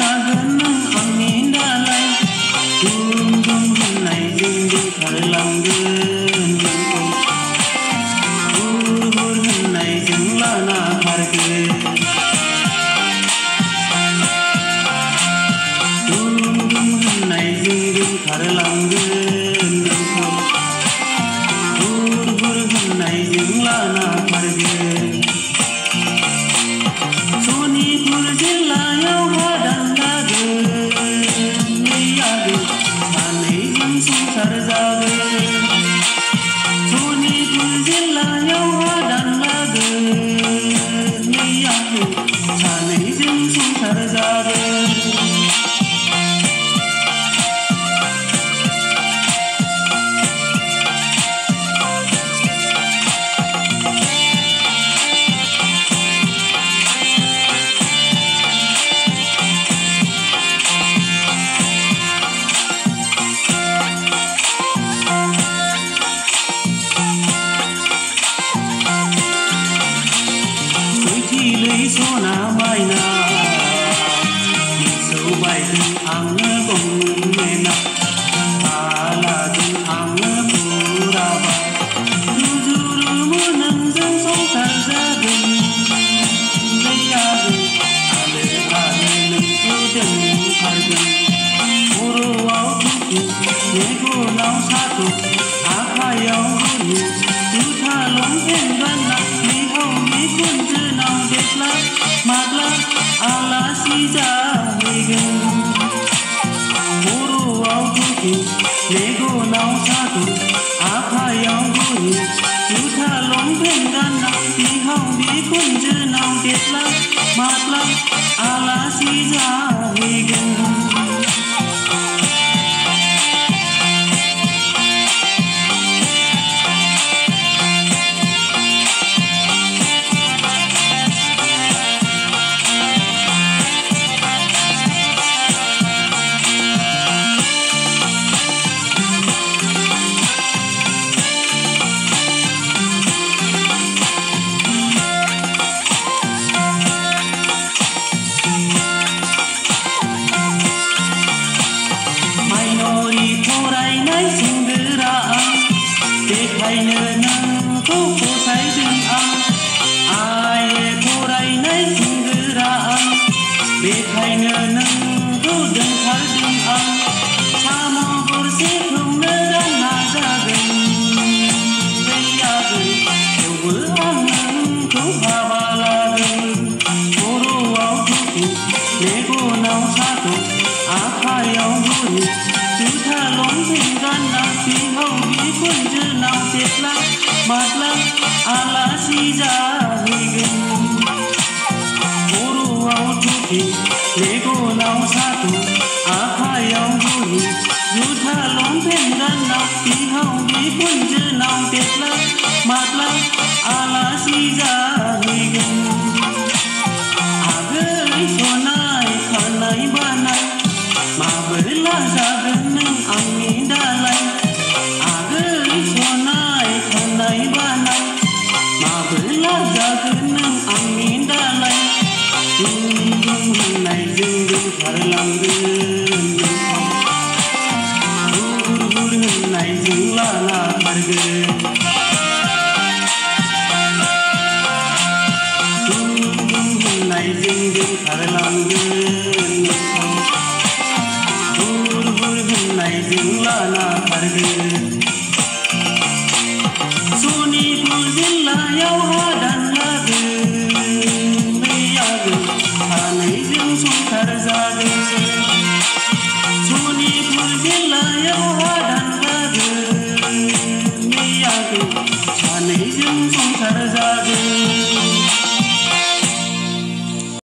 जागोन नों आंनि दालाय दुम दुम होननायजों दोनखारलांगोन नोंखौ हुर हुर होननायजों लाना खारगोन दुम दुम होननायजों दोनखारलांगोन नोंखौ हुर हुर होननायजों लाना खारगोन सनितपुर जिल्लायाव हादान लागोन नै आगै सानैजों संसार जागोन सनितपुर जिल्लायाव हादान लागोन नै आगै सानैजों संसार जागोन सना मायना मोसौ बायदों आङो गंमेना बालाजों आङो फुराबा रुजु-रुमु नोंजों संसार जागोन नै आगै आलो आलो नोंखौ दोनखारगोन खर'आव थुखु मेगनाव साथु आखायाव गुलि जुथा लंपेन्ट गानना बिहाव बिखुनजोनाव देख्ला माब्ला आलासि जाहैगोन खर'आव थुखु मेगनाव साथु आखायाव गुलि जुथा लंपेन्ट गानना बिहाव बिखुनजोनाव देख्ला माब्ला आलासि जाहैगोन बेखायनो नोंखौ फसायदों आं आइए फरायनाय सेंग्रा आं बेखायनो नोंखौ दोनखारदों आं साम' गरसेखौनो रानना जागोन नै आगै थेवबो आं नोंखौ हाबा लागोन खर'आव थुखु मेगनाव साथु आखायाव गुलि जुथा लंपेन्ट गानना बिहाव बिखुनजोनाव देख्ला माब्ला आलासि जाहैगोन खर'आव थुखु मेगनाव साथु आखायाव गुलि जुथा लंपेन्ट गानना बिहाव बिखुनजोनाव देख्ला माब्ला आलासि जाहैगोन आगै सनाय खानाय बानाय माबोला जागोन नों आंनि दालाय आगै सनाय खानाय बानाय माबोला जागोन नों आंनि दालाय दुम दुम होननायजों दोनखारलांगोन नोंखौ हुर हुर होननायजों लाना खारगोन दुम दुम होननायजों दोनखारलांगोन नोंखौ हुर हुर होननायजों लाना खारगोन सनितपुर जिल्लायाव हादान लागोन नै आगै सानैजों संसार जागोन सनितपुर जिल्लायाव हादान लागोन नै आगै सानैजों संसार जागोन